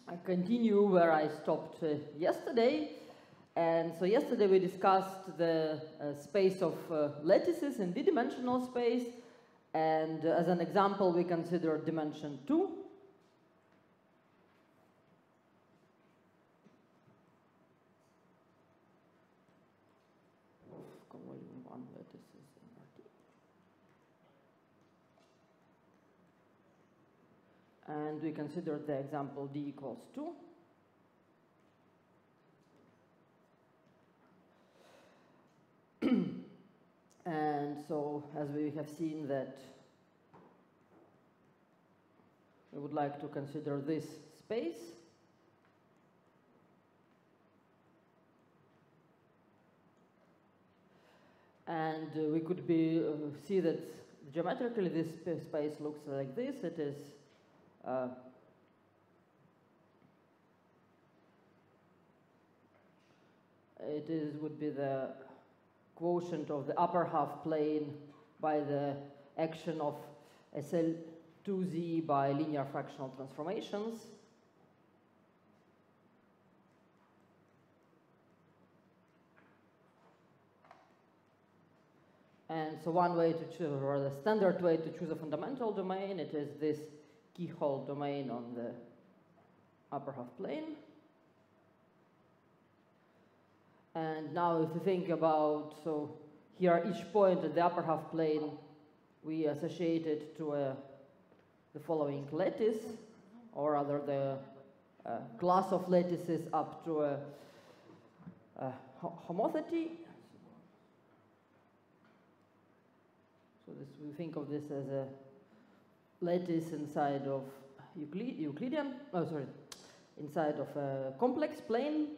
I continue where I stopped yesterday. And so yesterday we discussed the space of lattices in d-dimensional space. And as an example, we consider dimension 2. And we consider the example d equals 2. And so, as we have seen that we would like to consider this space. And we could see that geometrically this space looks like this. It is would be the quotient of the upper half plane by the action of SL2z by linear fractional transformations. And so one way to choose, or the standard way to choose a fundamental domain, it is this keyhole domain on the upper half plane. And now if you think about, so here each point at the upper half plane, we associate it to the following lattice, or rather the class of lattices up to a homothéty. So we think of this as a lattice inside of inside of a complex plane.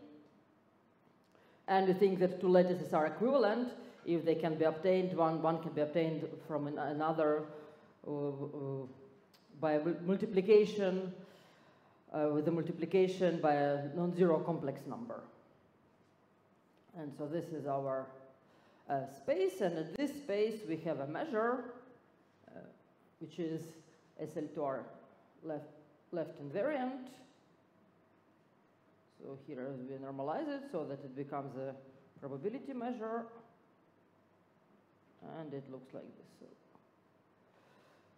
And we think that two lattices are equivalent if they can be obtained. One can be obtained from another by multiplication, with the multiplication by a non-zero complex number. And so this is our space, and in this space we have a measure which is SL2R left invariant. So here we normalize it so that it becomes a probability measure, and it looks like this.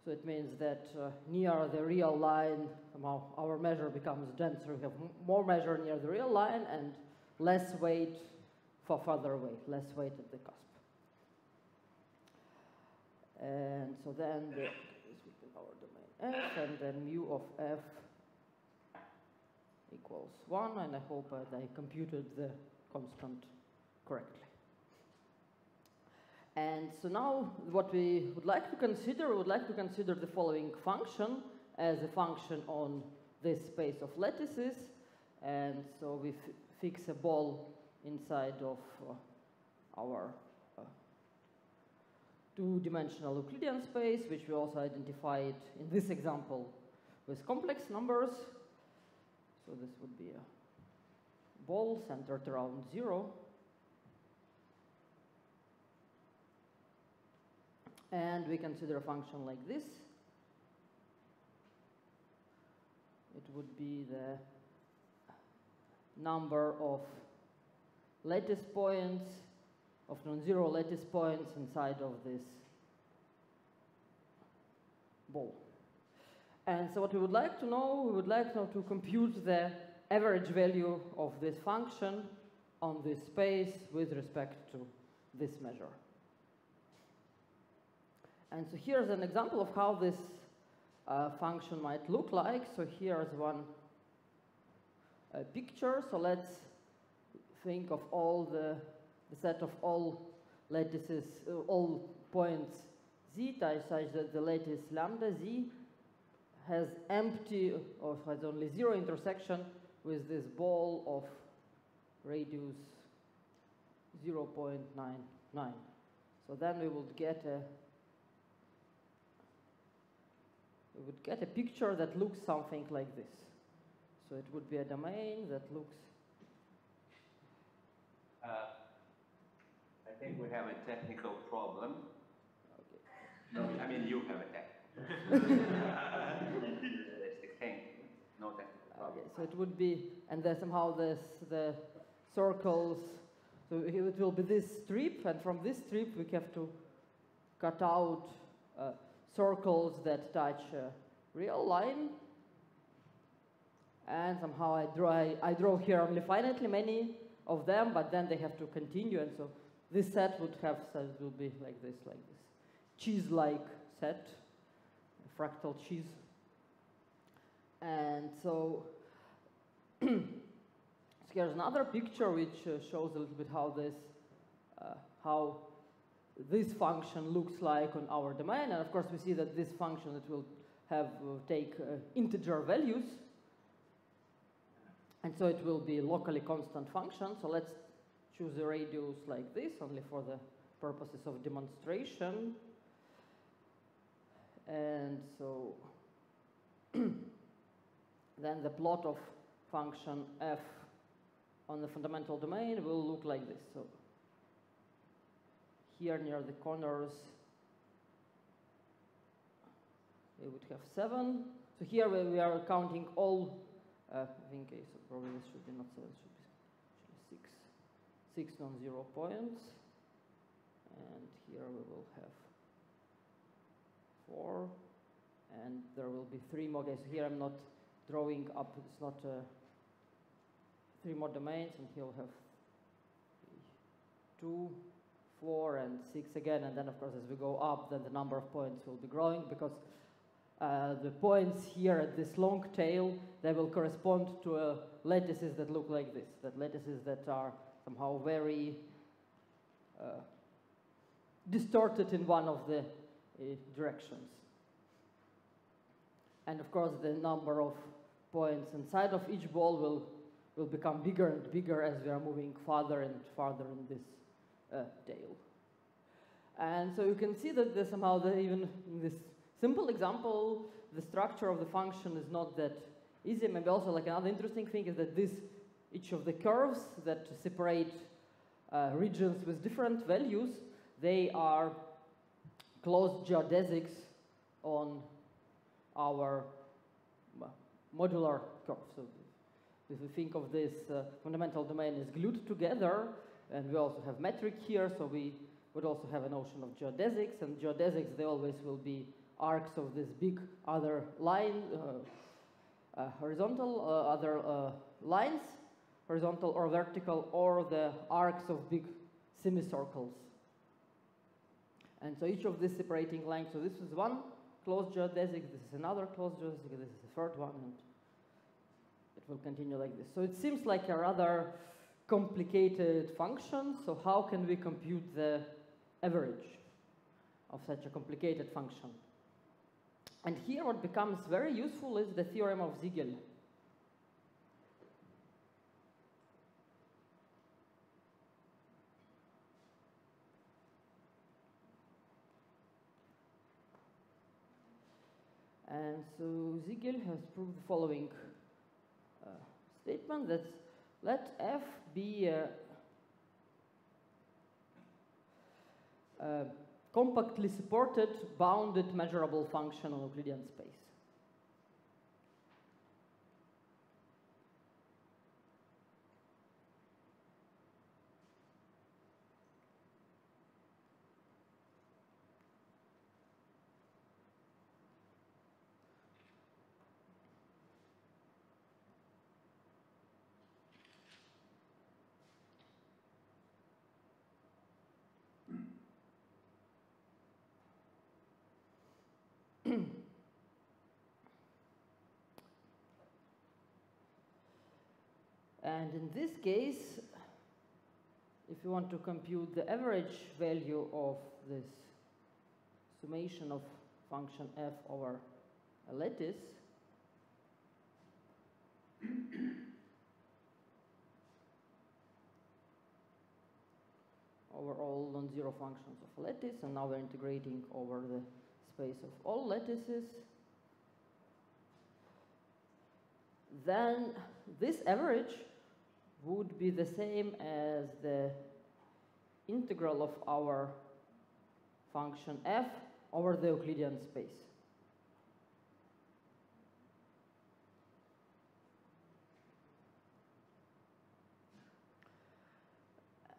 So it means that near the real line, somehow our measure becomes denser. We have more measure near the real line and less weight for further away, less weight at the cusp. And so then this would be our domain F, and then mu of F equals 1, and I hope that I computed the constant correctly. And so now what we would like to consider, the following function as a function on this space of lattices. And so we fix a ball inside of our two-dimensional Euclidean space, which we also identified in this example with complex numbers. So this would be a ball centered around 0. And we consider a function like this. It would be the number of lattice points, of non-zero lattice points inside of this ball. And so what we would like to know, to compute the average value of this function on this space with respect to this measure. And so here's an example of how this function might look like. So here's one picture. So let's think of all the set of all lattices, all points z such that the lattice lambda z has empty, or has only 0 intersection with this ball of radius 0.99. So then we would get a picture that looks something like this. So it would be a domain that looks. I think we have a technical problem. Okay. No, I mean you have a technical problem. Realistic thing, no technical problem. Okay, So it would be, and then somehow the circles, so it will be this strip, and from this strip we have to cut out circles that touch a real line. And somehow I draw here only finitely many of them, but then they have to continue, and so this set would have, so it will be like this cheese-like set, a fractal cheese. And so here's another picture which shows a little bit how this function looks like on our domain. And of course we see that this function, it will have take integer values, and so it will be locally constant function. So let's choose a radius like this, only for the purposes of demonstration. And so then the plot of function f on the fundamental domain will look like this. So here near the corners we would have 7. So here we are counting all, I think so probably this should be not 7, it should be actually 6 non-zero points. And here we will have 4, and there will be 3 more. Okay, so here I'm not drawing up, it's not 3 more domains, and here we'll have 2, 4, and 6 again, and then of course as we go up, then the number of points will be growing, because the points here at this long tail, they will correspond to lattices that look like this, that lattices that are somehow very distorted in one of the directions. And of course the number of points inside of each ball will become bigger and bigger as we are moving farther and farther in this tail. And so you can see that somehow even in this simple example, the structure of the function is not that easy. Maybe also like another interesting thing is that each of the curves that separate regions with different values, they are closed geodesics on our modular curve. So if we think of this fundamental domain is glued together, and we also have metric here, so we would also have a notion of geodesics, and geodesics, they always will be arcs of this big other line, horizontal other lines, horizontal or vertical, or the arcs of big semicircles. And so each of these separating lines, so this is one closed geodesic, this is another closed geodesic, this is the third one, and it will continue like this. So it seems like a rather complicated function, so how can we compute the average of such a complicated function? And here what becomes very useful is the theorem of Siegel. And so Siegel has proved the following statement, that let f be a compactly supported bounded measurable function on Euclidean space. And in this case, if you want to compute the average value of this summation of function f over a lattice, over all non-zero functions of a lattice, and now we're integrating over the space of all lattices, then this average would be the same as the integral of our function f over the Euclidean space.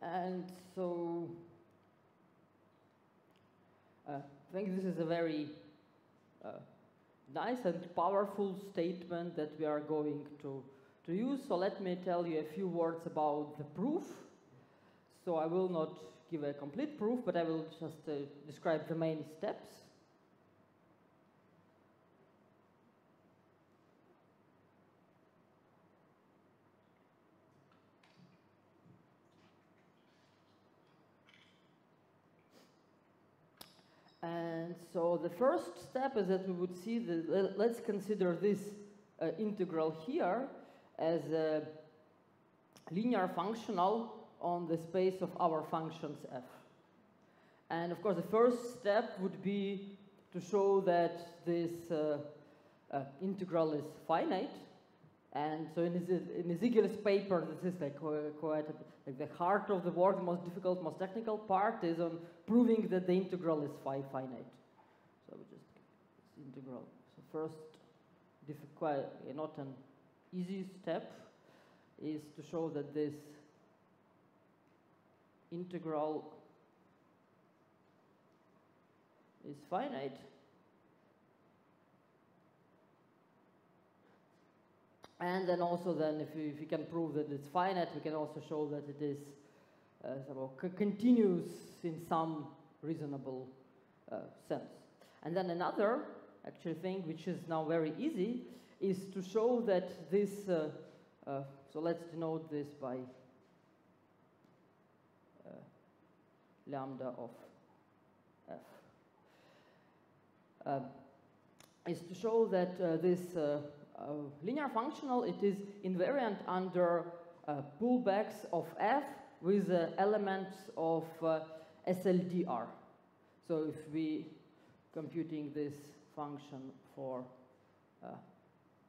And so I think this is a very nice and powerful statement that we are going to use. So let me tell you a few words about the proof. So I will not give a complete proof, but I will just describe the main steps. And so the first step is that we would see that let's consider this integral here as a linear functional on the space of our functions f. And of course, the first step would be to show that this integral is finite. And so in Ezekiel's paper, this is like quite like the heart of the work, the most difficult, most technical part is on proving that the integral is finite. So we just integral. So first, not an easy step is to show that this integral is finite. And then also if you can prove that it's finite, we can also show that it is continuous in some reasonable sense. And then another actual thing, which is now very easy, is to show that this, so let's denote this by lambda of f, is to show that this linear functional, it is invariant under pullbacks of f with elements of SLDR. So if we computing this function for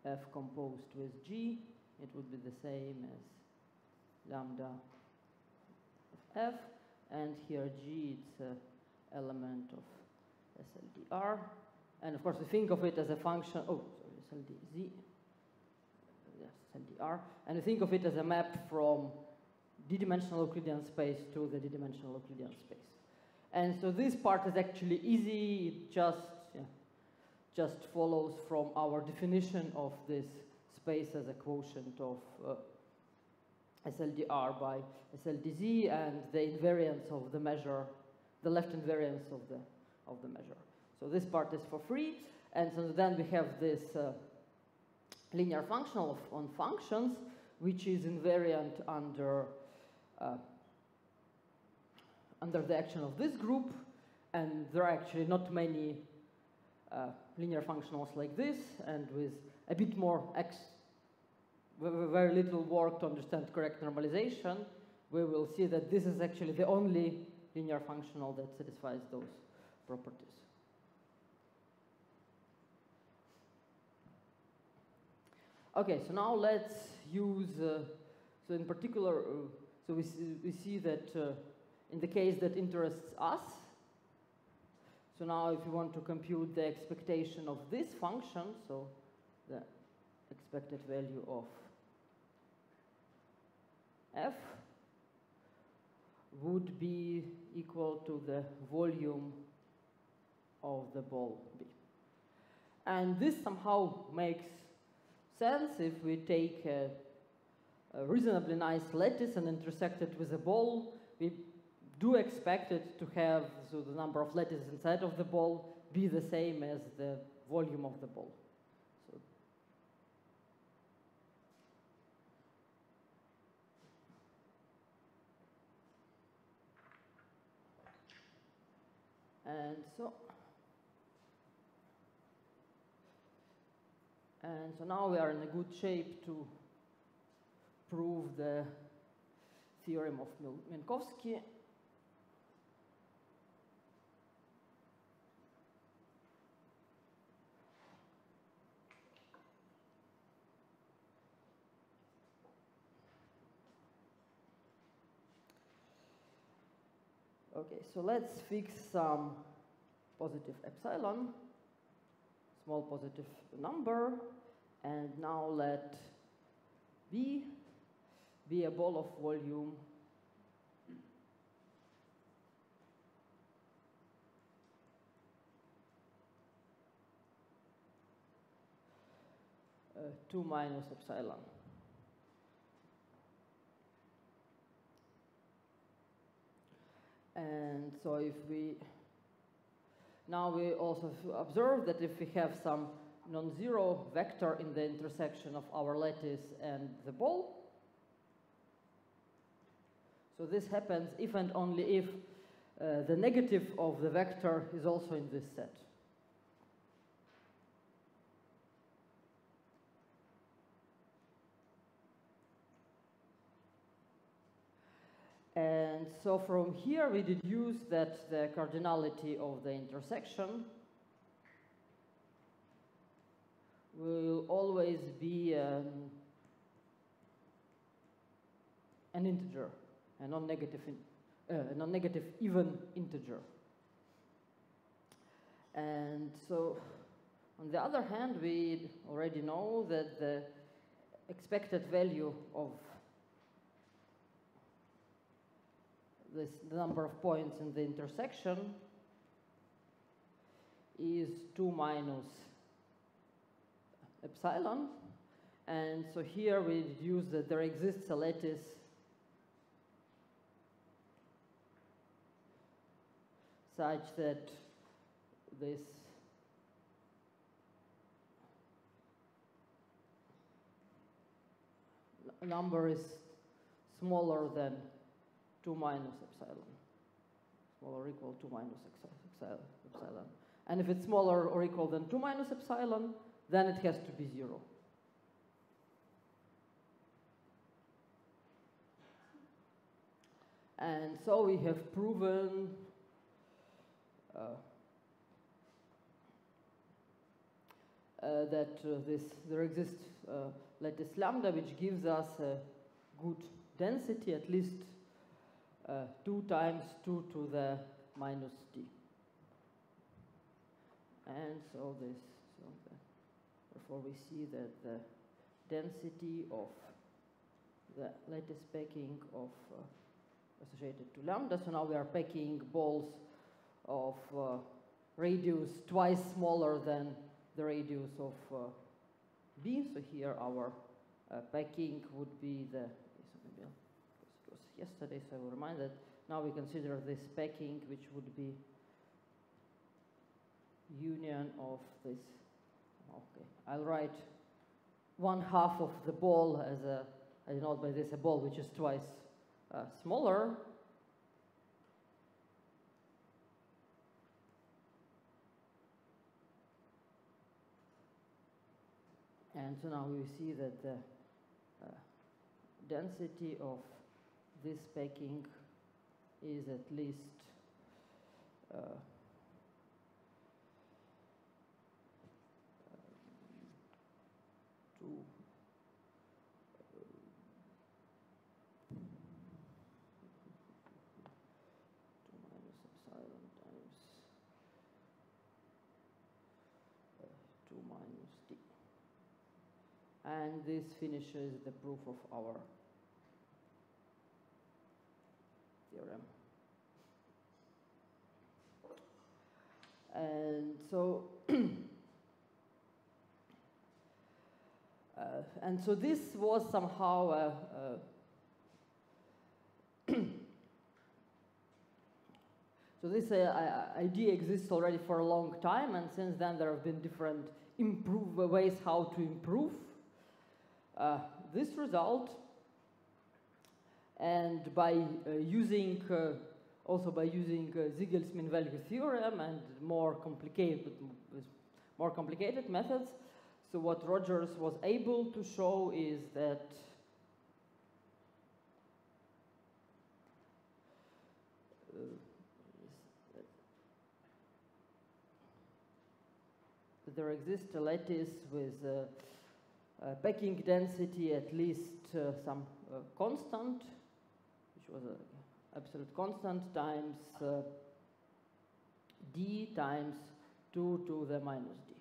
f composed with g, it would be the same as lambda of f, and here g it's an element of SLDR, and of course we think of it as a function. SLDZ, yes, SLDR, and we think of it as a map from d-dimensional Euclidean space to the d-dimensional Euclidean space. And so this part is actually easy. It just follows from our definition of this space as a quotient of SLDR by SLDZ and the invariance of the measure, the left invariance of the measure. So this part is for free. And so then we have this linear functional on functions, which is invariant under the action of this group. And there are actually not many linear functionals like this, and with a bit more very little work to understand correct normalization, we will see that this is actually the only linear functional that satisfies those properties. Okay, so now let's use, so in particular, so we see that in the case that interests us, so now if you want to compute the expectation of this function, so the expected value of f would be equal to the volume of the ball B. And this somehow makes sense if we take a reasonably nice lattice and intersect it with a ball. We do expect it to have, so the number of lattices inside of the ball be the same as the volume of the ball. So And so now we are in a good shape to prove the theorem of Minkowski. Okay, so let's fix some positive epsilon, small positive number, and now let B be a ball of volume 2 minus epsilon. And so if we, now we also observe that if we have some non-zero vector in the intersection of our lattice and the ball, so this happens if and only if the negative of the vector is also in this set. And so from here we deduce that the cardinality of the intersection will always be an integer, a non-negative even integer. And so on the other hand, we already know that the expected value of the number of points in the intersection is 2 minus epsilon. And so here we deduce that there exists a lattice such that this number is smaller than 2 minus epsilon, smaller or equal to minus epsilon. And if it's smaller or equal than 2 minus epsilon, then it has to be 0. And so we have proven that there exists lattice lambda, which gives us a good density, at least 2 times 2 to the minus d. And so therefore we see that the density of the lattice packing of associated to lambda. So now we are packing balls of radius twice smaller than the radius of B. So here our packing would be the, maybe it was yesterday, so I will remind that now we consider this packing, which would be union of this. Okay, I'll write 1/2 of the ball as a, I denote by this a ball which is twice smaller. And so now we see that the density of this packing is at least 2 minus epsilon times 2 minus d. And this finishes the proof of our theorem. And so, and so this was somehow so this idea exists already for a long time, and since then there have been different ways how to improve this result, and by using Ziegel's mean value theorem and more complicated methods. So what Rogers was able to show is that there exists a lattice with packing density at least some constant, which was an absolute constant, times d times 2 to the minus d.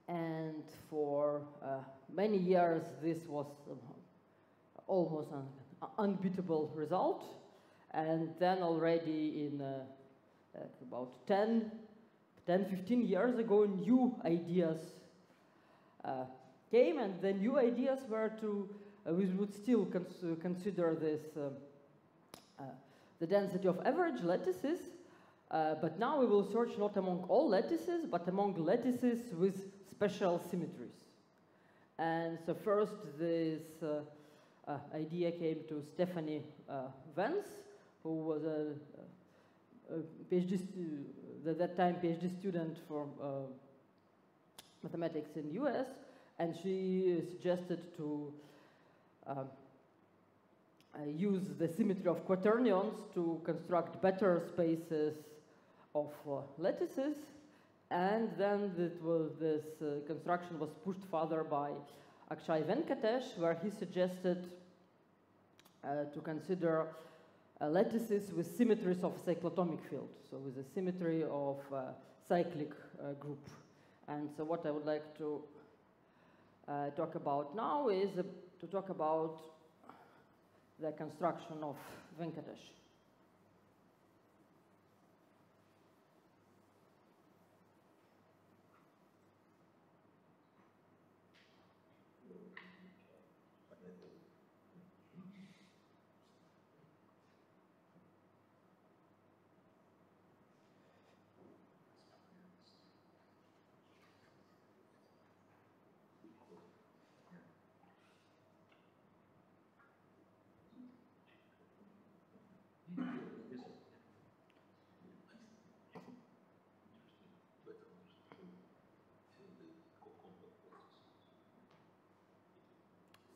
And for many years, this was almost an unbeatable result. And then already in about 10 10, 15 years ago, new ideas came, and the new ideas were to, we would still consider this, the density of average lattices, but now we will search not among all lattices, but among lattices with special symmetries. And so first this idea came to Stephanie Vance, who was a PhD at that time PhD student for mathematics in US, and she suggested to use the symmetry of quaternions to construct better spaces of lattices, and then this construction was pushed further by Akshay Venkatesh, where he suggested to consider lattices with symmetries of cyclotomic field, so with a symmetry of cyclic group. And so what I would like to talk about now is to talk about the construction of Venkatesh.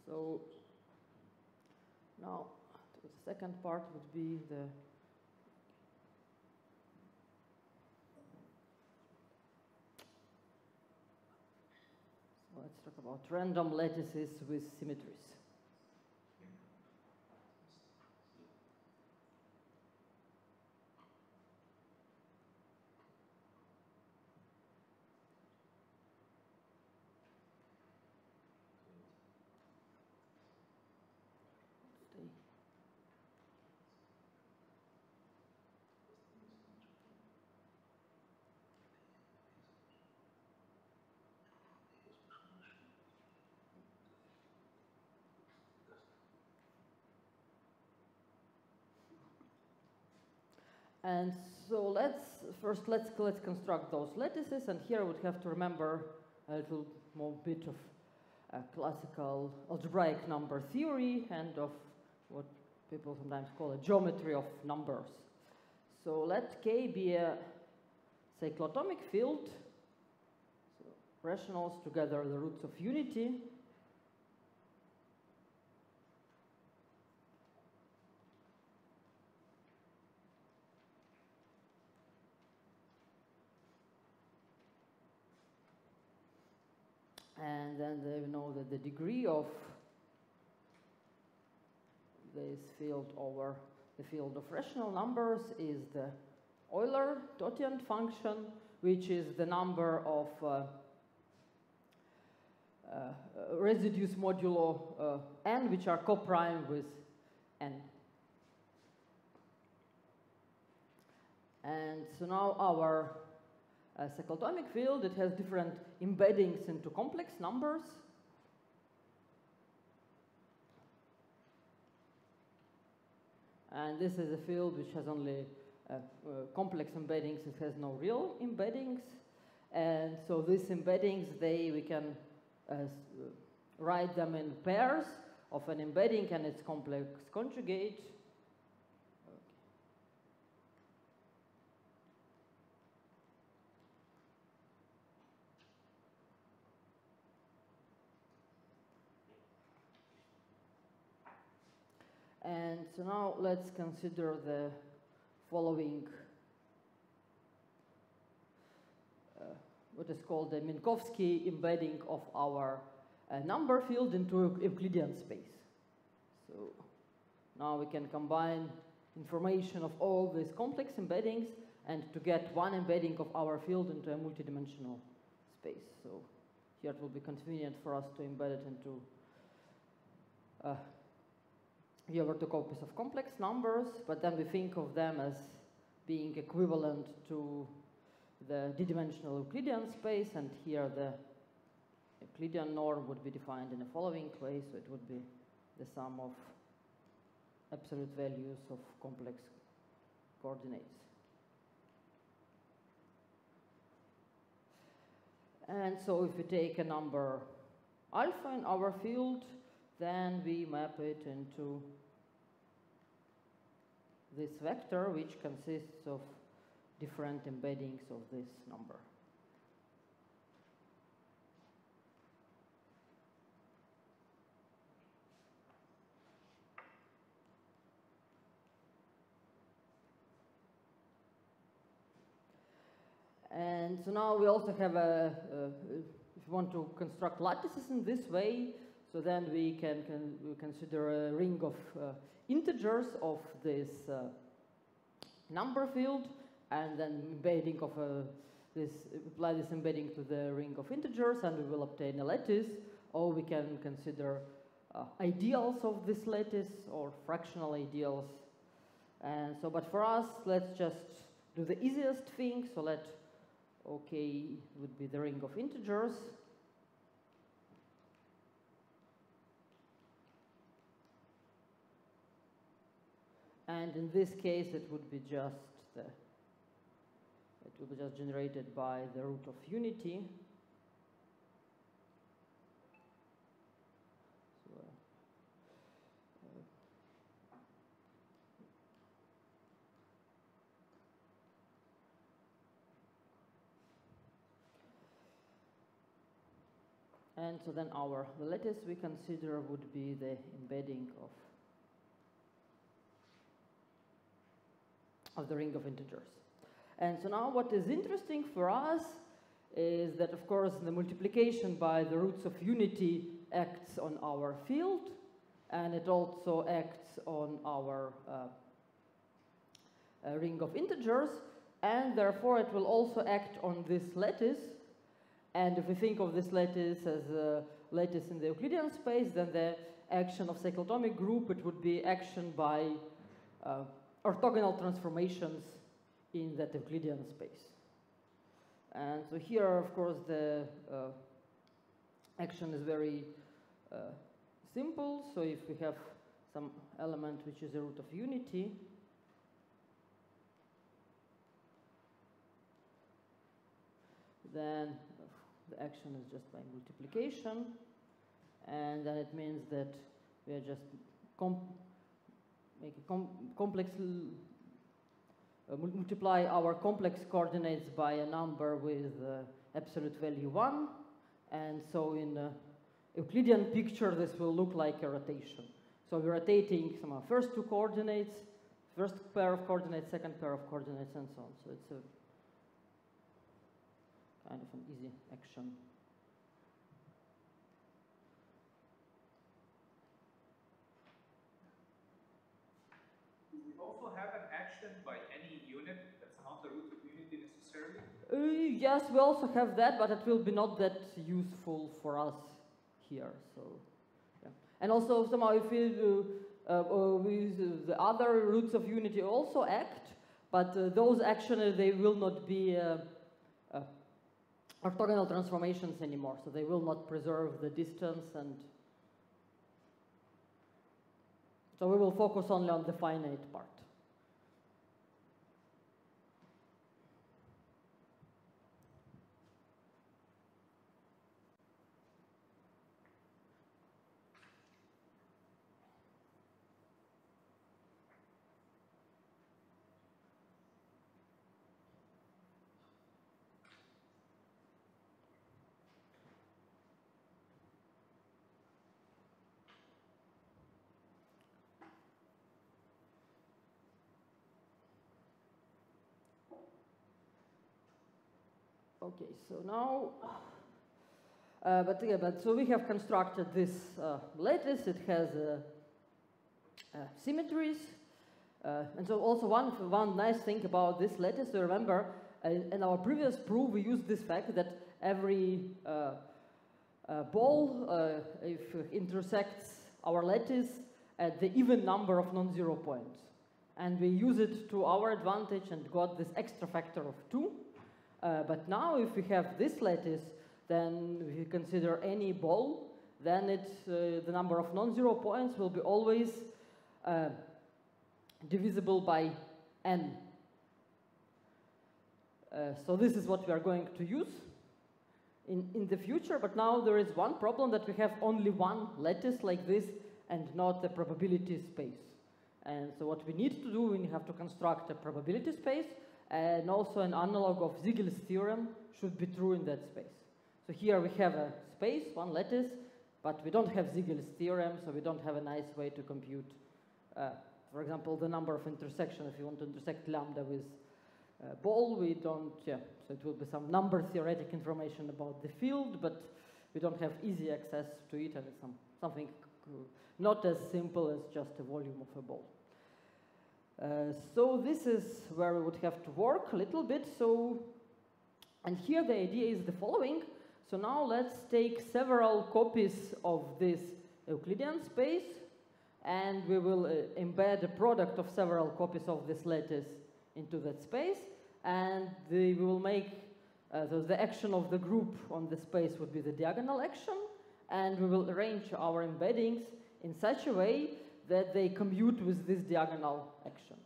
So now the second part would be the let's talk about random lattices with symmetries. And so let's construct those lattices, and here I would have to remember a little more bit of classical algebraic number theory and of what people sometimes call a geometry of numbers. So let K be a cyclotomic field, so rationals together the roots of unity. And then they know that the degree of this field over the field of rational numbers is the Euler totient function, which is the number of residues modulo n, which are coprime with n. And so now our cyclotomic field, it has different embeddings into complex numbers. And this is a field which has only complex embeddings, it has no real embeddings. And so these embeddings, we can write them in pairs of an embedding and its complex conjugate. And so now let's consider the following, what is called the Minkowski embedding of our number field into Euclidean space. So now we can combine information of all these complex embeddings and to get one embedding of our field into a multidimensional space. So here it will be convenient for us to embed it into we have two copies of complex numbers, but then we think of them as being equivalent to the d-dimensional Euclidean space, and here the Euclidean norm would be defined in the following way, so it would be the sum of absolute values of complex coordinates. And so if we take a number alpha in our field, then we map it into this vector, which consists of different embeddings of this number. And so now we also have if we want to construct lattices in this way, so then we can consider a ring of integers of this number field, and then embedding of apply this embedding to the ring of integers, and we will obtain a lattice. Or we can consider ideals of this lattice or fractional ideals. And so, but for us, let's just do the easiest thing. So let OK would be the ring of integers. And in this case, it would be just generated by the root of unity. So, and so then the lattice we consider would be the embedding of the ring of integers. And so now what is interesting for us is that, of course, the multiplication by the roots of unity acts on our field, and it also acts on our ring of integers, and therefore it will also act on this lattice. And if we think of this lattice as a lattice in the Euclidean space, then the action of cyclotomic group, it would be action by orthogonal transformations in that Euclidean space. And so here, of course, the action is very simple. So if we have some element which is a root of unity, then the action is just by multiplication. And then it means that we are just multiply our complex coordinates by a number with absolute value 1. And so in a Euclidean picture, this will look like a rotation. So we're rotating some first two coordinates, first pair of coordinates, second pair of coordinates, and so on. So it's a kind of an easy action. Also have an action by any unit that's not the root of unity necessarily? Yes, we also have that, but it will be not that useful for us here. So, yeah. And also somehow if we with the other roots of unity also act, but those actually they will not be orthogonal transformations anymore. So they will not preserve the distance, and so we will focus only on the finite part. Okay, so now, so we have constructed this lattice. It has symmetries, and so also one nice thing about this lattice. So remember, in our previous proof, we used this fact that every ball if intersects our lattice at the even number of non-zero points, and we use it to our advantage and got this extra factor of 2. But now if we have this lattice, then if you consider any ball, then the number of non-zero points will be always divisible by n. So this is what we are going to use in the future, but now there is one problem, that we have only one lattice like this and not a probability space. And so what we need to do, we have to construct a probability space, and also an analog of Ziegel's theorem should be true in that space. So here we have a space, one lattice, but we don't have Ziegel's theorem, so we don't have a nice way to compute, for example, the number of intersections. If you want to intersect lambda with ball, we don't, so it will be some number theoretic information about the field, but we don't have easy access to it, and it's something not as simple as just a volume of a ball. So this is where we would have to work a little bit. So, and here the idea is the following. So now let's take several copies of this Euclidean space, and we will embed a product of several copies of this lattice into that space, and we will make, so the action of the group on the space would be the diagonal action, and we will arrange our embeddings in such a way that they commute with this diagonal action.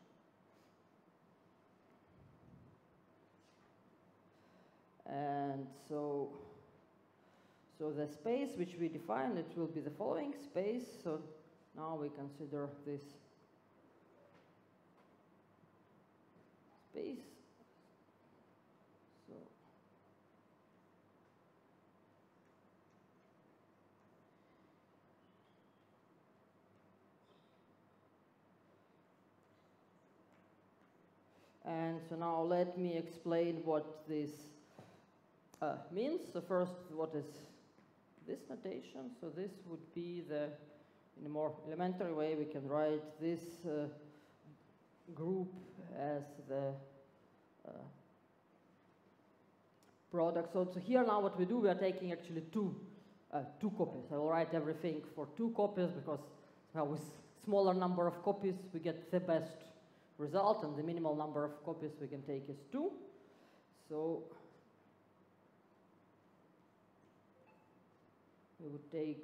And so the space which we define, it will be the following space. So now we consider this space. So and so now let me explain what this means. So first, what is this notation? So this would be in a more elementary way, we can write this group as the product. So here now what we do, we are taking actually two copies. I will write everything for 2 copies, because now with smaller number of copies we get the best result, and the minimal number of copies we can take is 2. So we would take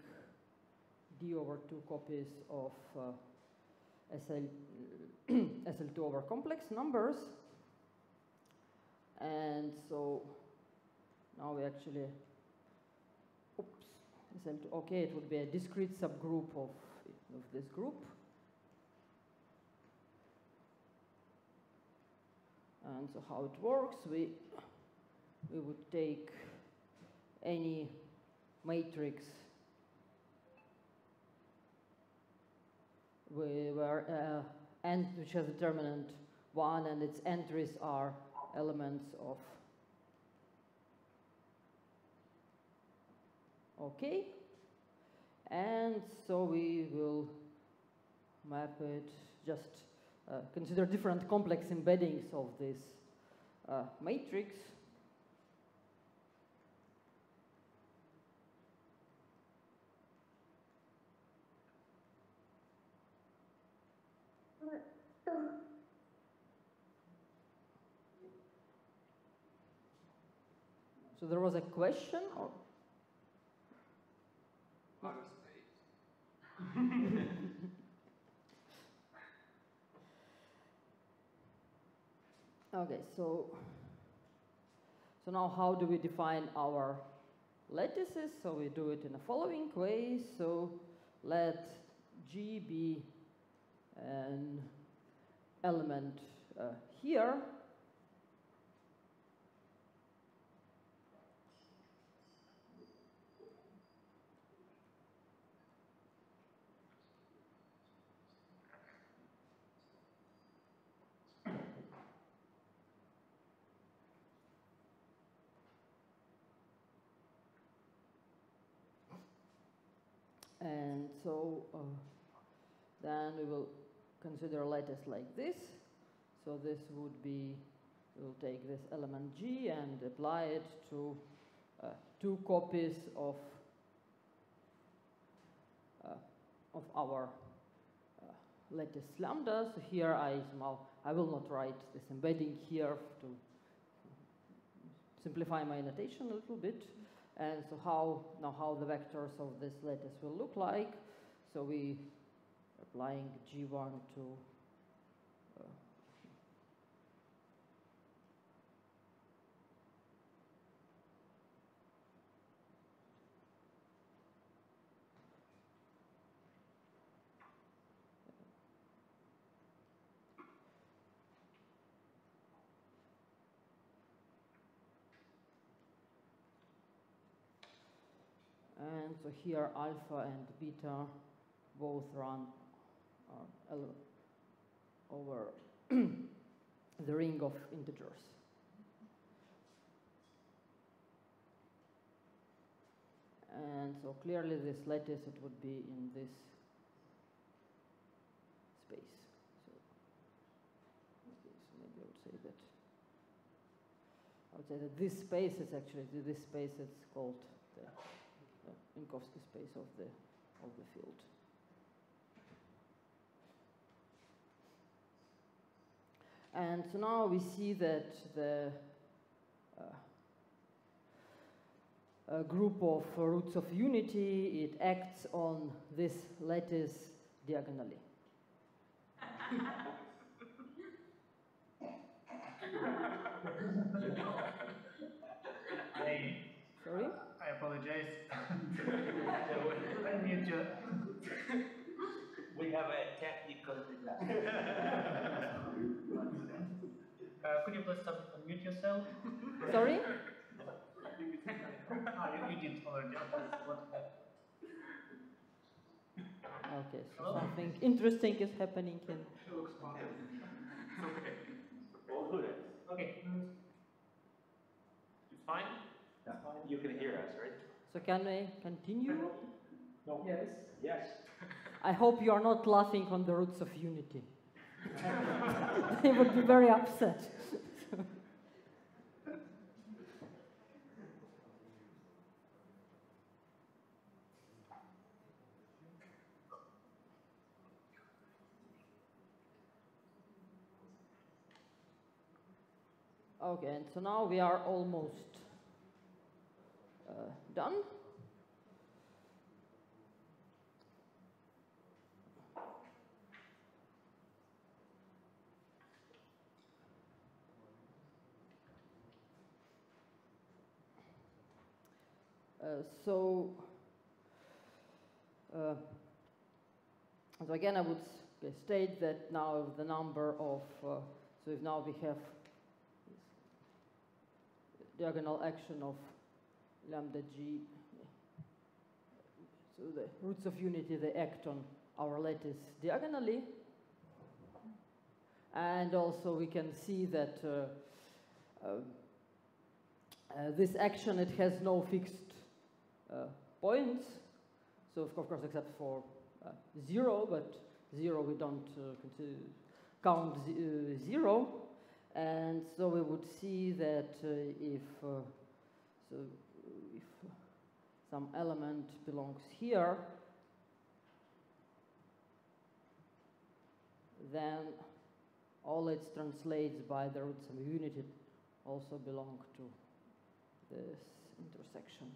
D over 2 copies of SL2 over complex numbers. And so now we actually, SL2, okay, it would be a discrete subgroup of this group. And so how it works, we would take any matrix where which has determinant 1 and its entries are elements of okay, and so we will map it, just consider different complex embeddings of this matrix. So there was a question, or Outer space. okay, so now how do we define our lattices? So we do it in the following way. So let G be an element here. And so then we will consider a lattice like this. So this would be, we'll take this element G and apply it to 2 copies of our lattice lambda. So here I will not write this embedding here to simplify my notation a little bit. And so how the vectors of this lattice will look like. So we applying G1 to and so here alpha and beta both run over the ring of integers. And so clearly this lattice, it would be in this space. So, okay, so maybe I would say that this space is actually, this space is called the Minkowski space of the field. And so now we see that the group of roots of unity, it acts on this lattice diagonally. Sorry? I apologize. I mute you. We have a technical Could you please unmute yourself? Sorry? You did already. What happened? Okay, so something interesting is happening in. All good. Okay. It's fine? Yeah. You can hear us, right? So can I continue? No. Yes. Yes. I hope you are not laughing on the roots of unity. They would be very upset. Okay, and so now we are almost done. So again, I would state that now the number of, so if now we have diagonal action of lambda g, so the roots of unity, they act on our lattice diagonally. And also we can see that this action, it has no fixed points, so of course except for 0, but 0 we don't count 0, and so we would see that if some element belongs here, then all it translates by the roots of unity also belong to this intersection.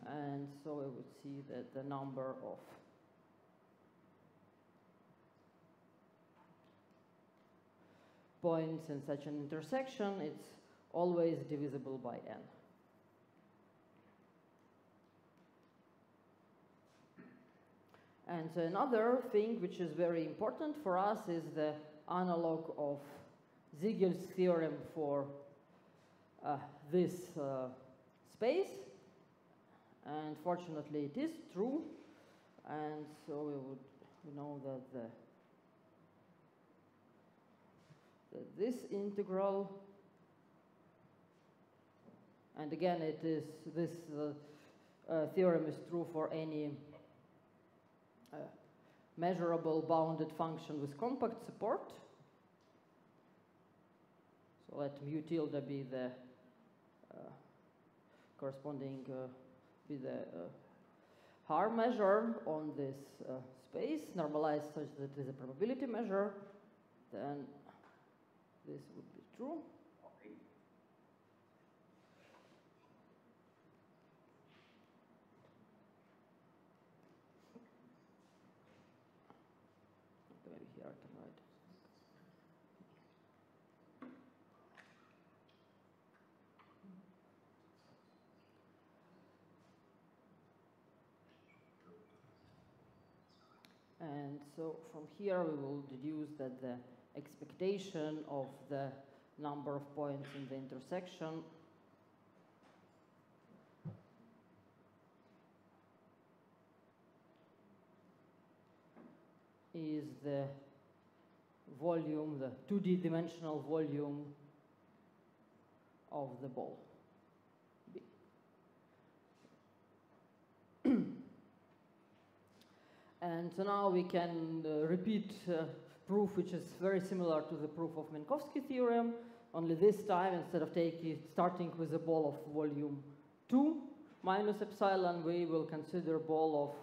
And so we would see that the number of points in such an intersection, it's always divisible by n. And so another thing which is very important for us is the analog of Ziegel's theorem for this space. And fortunately, it is true. And so we know that this integral, and again, it is this theorem is true for any measurable bounded function with compact support. So let mu tilde be the corresponding be the Haar measure on this space, normalized such that it is a probability measure, then this would be true. Okay. And so from here we will deduce that the expectation of the number of points in the intersection is the volume, the 2D dimensional volume of the ball. B. And so now we can repeat proof which is very similar to the proof of Minkowski theorem, only this time instead of starting with a ball of volume 2 minus epsilon, we will consider ball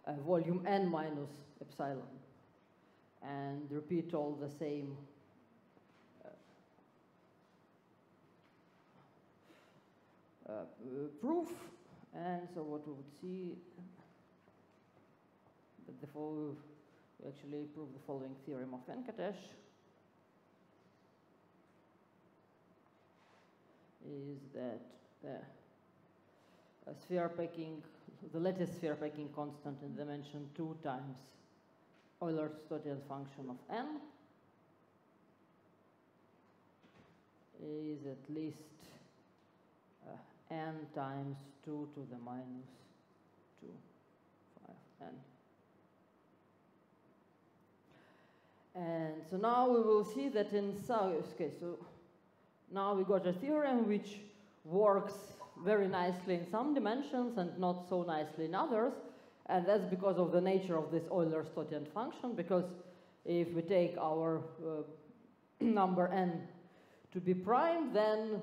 of volume n minus epsilon and repeat all the same proof. And so what we would see that we actually prove the following theorem of Venkatesh is that a sphere packing, the lattice sphere packing constant in dimension 2 times Euler-Stotian function of n is at least n times 2 to the minus 2, 5n. And so now we will see that in some, okay, so now we got a theorem which works very nicely in some dimensions and not so nicely in others. And that's because of the nature of this Euler-Stotian function, because if we take our number n to be prime, then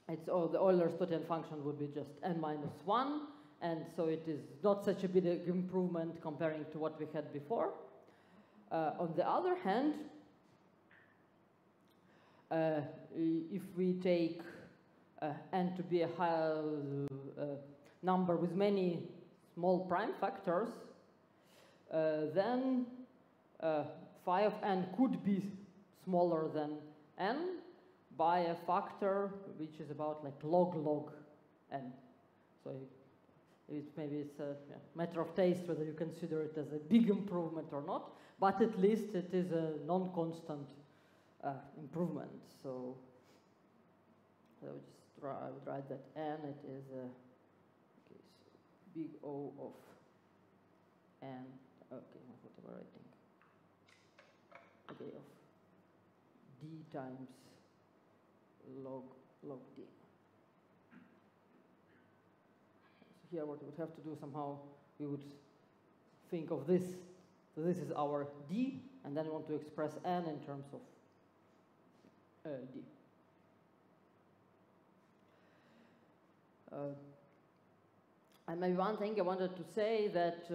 it's the Euler-Stotian function would be just n minus 1, and so it is not such a big improvement comparing to what we had before. On the other hand, if we take n to be a high number with many small prime factors, then phi of n could be smaller than n by a factor which is about like log n. So maybe it's a matter of taste whether you consider it as a big improvement or not, but at least it is a non-constant improvement. So I would write that n, it is a okay, so big O of n, okay, what am I writing? Okay, of d times log d. So here what we would have to do somehow, we would think of this. So this is our d, and then we want to express n in terms of d. And maybe one thing I wanted to say that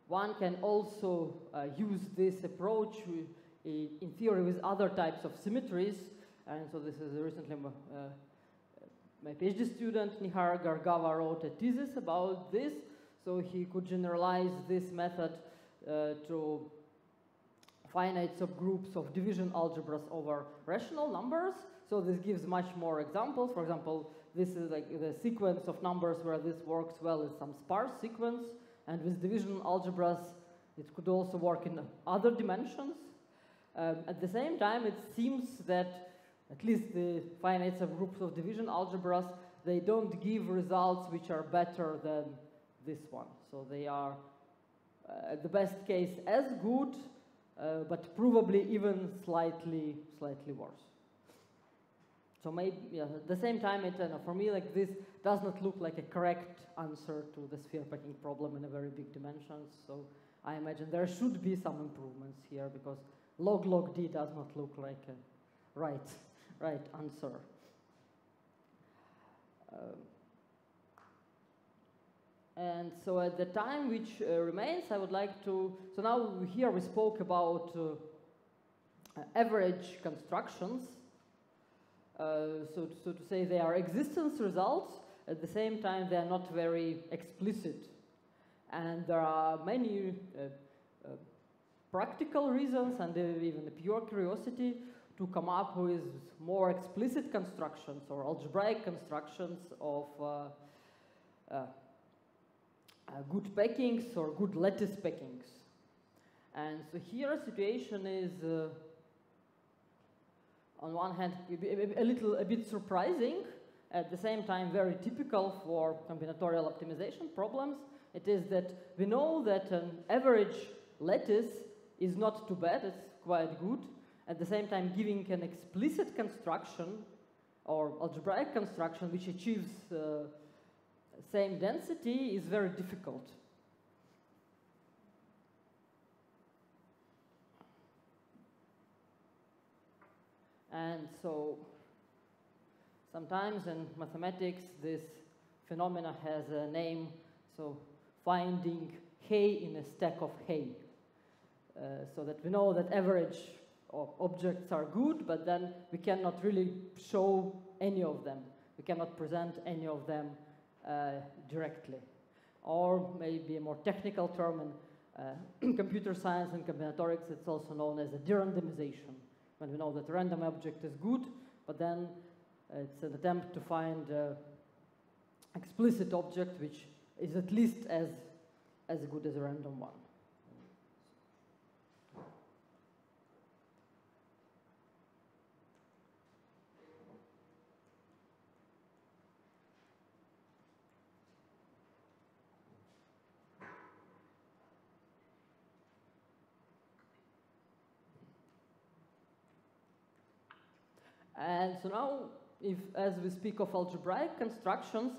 one can also use this approach in theory with other types of symmetries. And so this is recently my PhD student Nihar Gargava wrote a thesis about this. So he could generalize this method to finite subgroups of division algebras over rational numbers. So this gives much more examples. For example, this is like the sequence of numbers where this works well is some sparse sequence. And with division algebras, it could also work in other dimensions. At the same time, it seems that at least the finite subgroups of division algebras, they don't give results which are better than this one. So they are, at the best case, as good, but probably even slightly worse. So maybe, yeah, at the same time, for me, like this does not look like a correct answer to the sphere packing problem in a very big dimensions. So I imagine there should be some improvements here because log d does not look like a right answer. And so at the time which remains, I would like to, so now here we spoke about average constructions. So to say they are existence results, at the same time they are not very explicit. And there are many practical reasons and even a pure curiosity to come up with more explicit constructions or algebraic constructions of good packings or good lattice packings. And so here situation is, on one hand, a bit surprising, at the same time very typical for combinatorial optimization problems. It is that we know that an average lattice is not too bad, it's quite good. At the same time, giving an explicit construction or algebraic construction which achieves same density is very difficult. And so sometimes in mathematics this phenomena has a name, so finding hay in a stack of hay. So that we know that average objects are good, but then we cannot really show any of them. We cannot present any of them directly. Or maybe a more technical term in computer science and combinatorics, it's also known as a de-randomization. When we know that a random object is good, but then it's an attempt to find an explicit object which is at least as good as a random one. And so now, as we speak of algebraic constructions,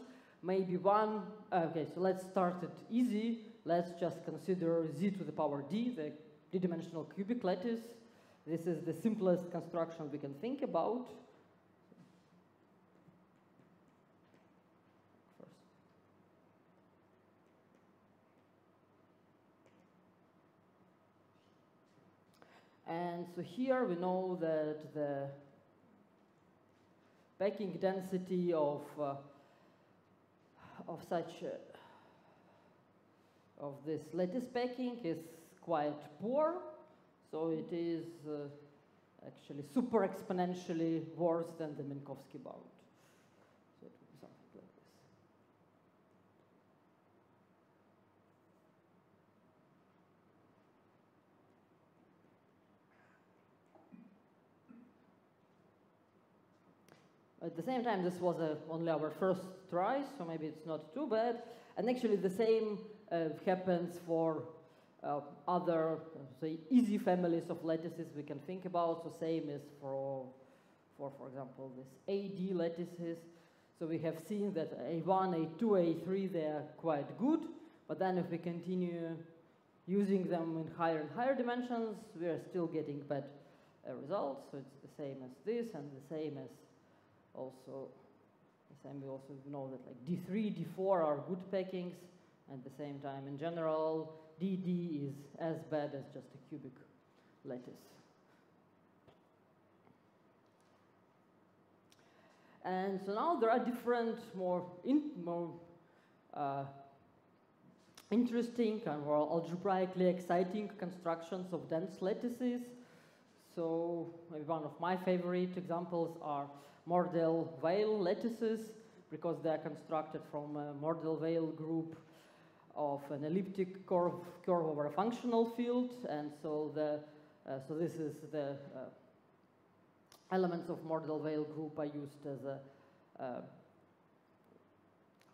maybe one, okay, so let's start it easy. Let's just consider z to the power d, the d-dimensional cubic lattice. This is the simplest construction we can think about. And so here we know that the packing density of this lattice packing is quite poor, so it is actually super exponentially worse than the Minkowski bound. So it would be something like this. At the same time, this was only our first try, so maybe it's not too bad. And actually the same happens for other, say, easy families of lattices we can think about. So same is for example, this AD lattices. So we have seen that A1, A2, A3, they are quite good. But then if we continue using them in higher and higher dimensions, we are still getting bad results. So it's the same as this and the same as also, we also know that like D3, D4 are good packings, and at the same time, in general, DD is as bad as just a cubic lattice. And so now there are different, more interesting and more algebraically exciting constructions of dense lattices. So maybe one of my favorite examples are Mordell-Weil lattices, because they are constructed from a Mordell-Weil group of an elliptic curve over a functional field, and so this is the elements of Mordell-Weil group are used as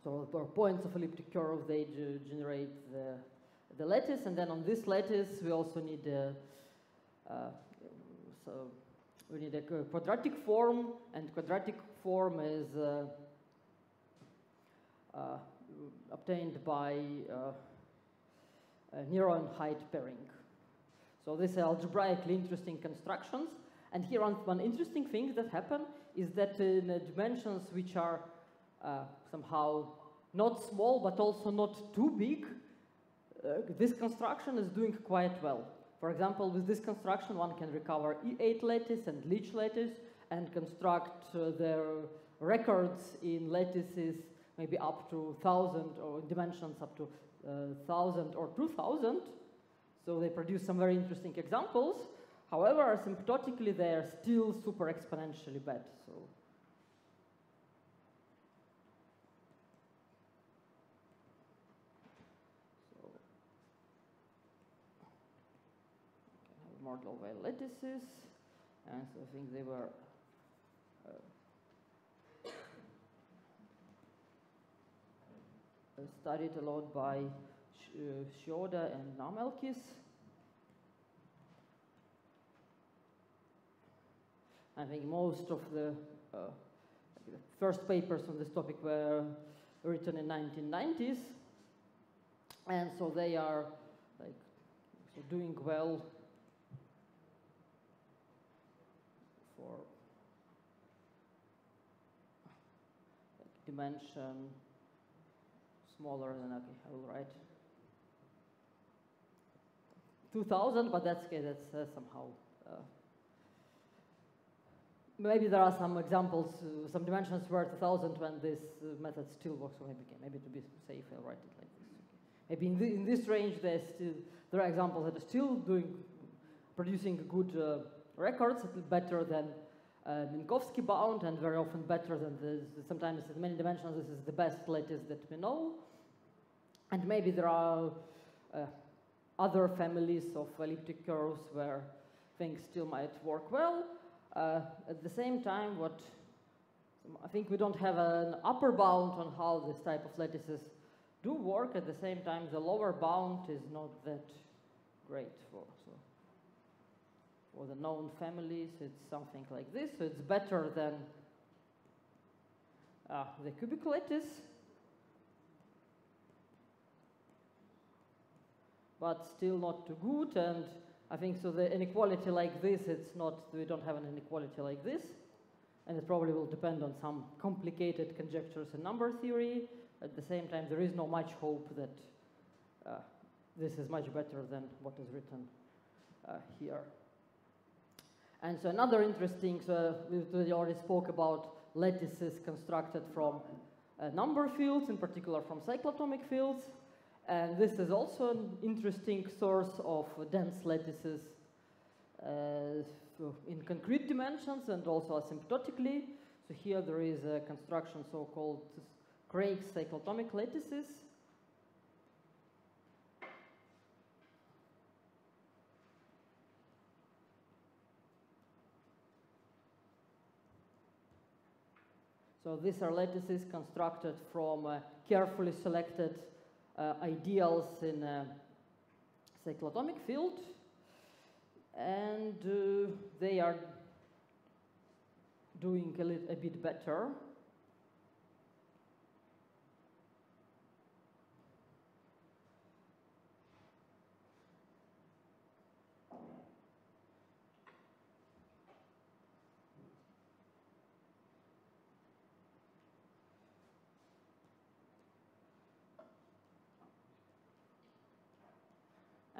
so for points of elliptic curve, they generate the lattice, and then on this lattice we also need we need a quadratic form, and quadratic form is obtained by neuron height pairing. So these are algebraically interesting constructions. And here one interesting thing that happen is that in dimensions which are somehow not small but also not too big, this construction is doing quite well. For example, with this construction, one can recover E8 lattice and Leach lattice and construct their records in lattices maybe up to 1,000 or dimensions up to 1,000 or 2,000. So they produce some very interesting examples. However, asymptotically, they are still super exponentially bad. Mordell-Weil lattices, and so I think they were studied a lot by Shioda and Namelkis. I think most of the first papers on this topic were written in 1990s, and so they are like doing well for dimension smaller than, okay, I will write 2000, but that's okay, that's somehow maybe there are some examples, some dimensions where 2000 when this method still works, so maybe to be safe, I'll write it like this. Okay. Maybe in this range, there are examples that are still producing good records, better than Minkowski bound, and very often better than sometimes in many dimensions, this is the best lattice that we know. And maybe there are other families of elliptic curves where things still might work well. At the same time, I think we don't have an upper bound on how this type of lattices do work. At the same time, the lower bound is not that great for the known families. It's something like this, so it's better than the cubic lattice, but still not too good. And I think so the inequality like this, we don't have an inequality like this, and it probably will depend on some complicated conjectures in number theory. At the same time, there is no much hope that this is much better than what is written here. And so another interesting, we already spoke about lattices constructed from number fields, in particular from cyclotomic fields. And this is also an interesting source of dense lattices in concrete dimensions and also asymptotically. So here there is a construction so-called Craig's cyclotomic lattices. So these are lattices constructed from carefully selected ideals in a cyclotomic field, and they are doing a bit better.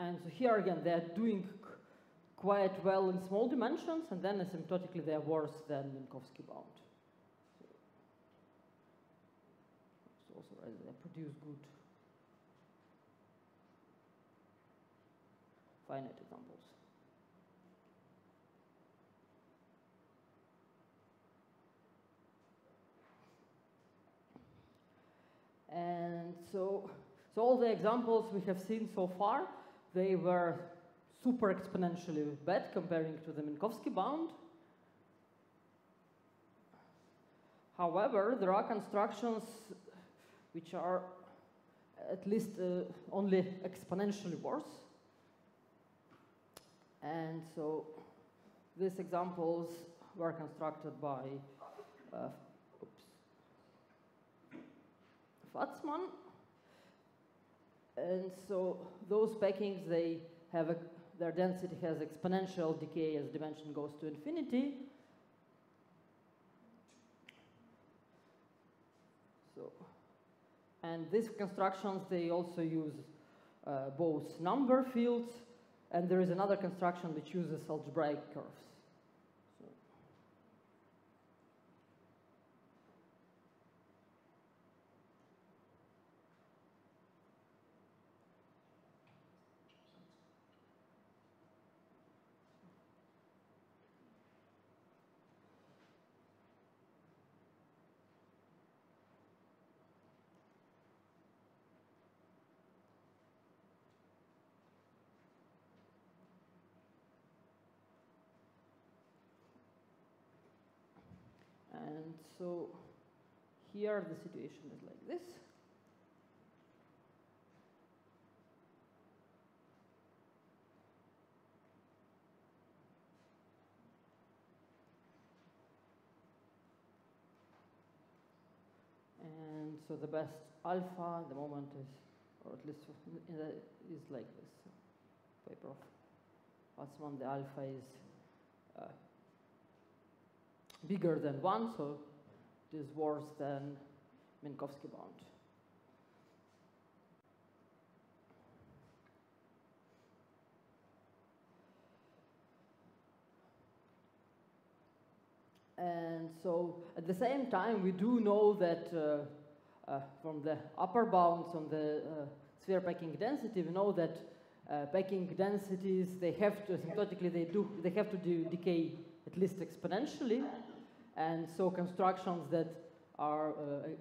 And so here again, they're doing quite well in small dimensions, and then asymptotically they're worse than Minkowski bound. So also they produce good finite examples. And so all the examples we have seen so far, they were super exponentially bad comparing to the Minkowski bound. However, there are constructions which are at least only exponentially worse. And so these examples were constructed by Fatzman. And so those packings, they have their density has exponential decay as dimension goes to infinity. So, and these constructions, they also use both number fields, and there is another construction which uses algebraic curves. And so here the situation is like this. And so the best alpha at the moment is, or at least is like this. Paper of Watzmann, the alpha is bigger than 1, so it is worse than Minkowski bound. And so at the same time, we do know that from the upper bounds on the sphere packing density, we know that packing densities, they have to, asymptotically, they have to decay at least exponentially. And so constructions that are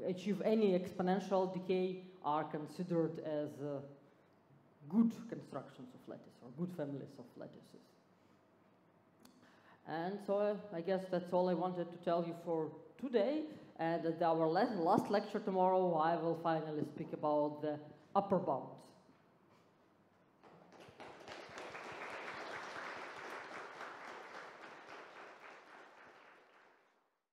achieve any exponential decay are considered as good constructions of lattice, or good families of lattices. And so I guess that's all I wanted to tell you for today. And at our last lecture tomorrow, I will finally speak about the upper bounds.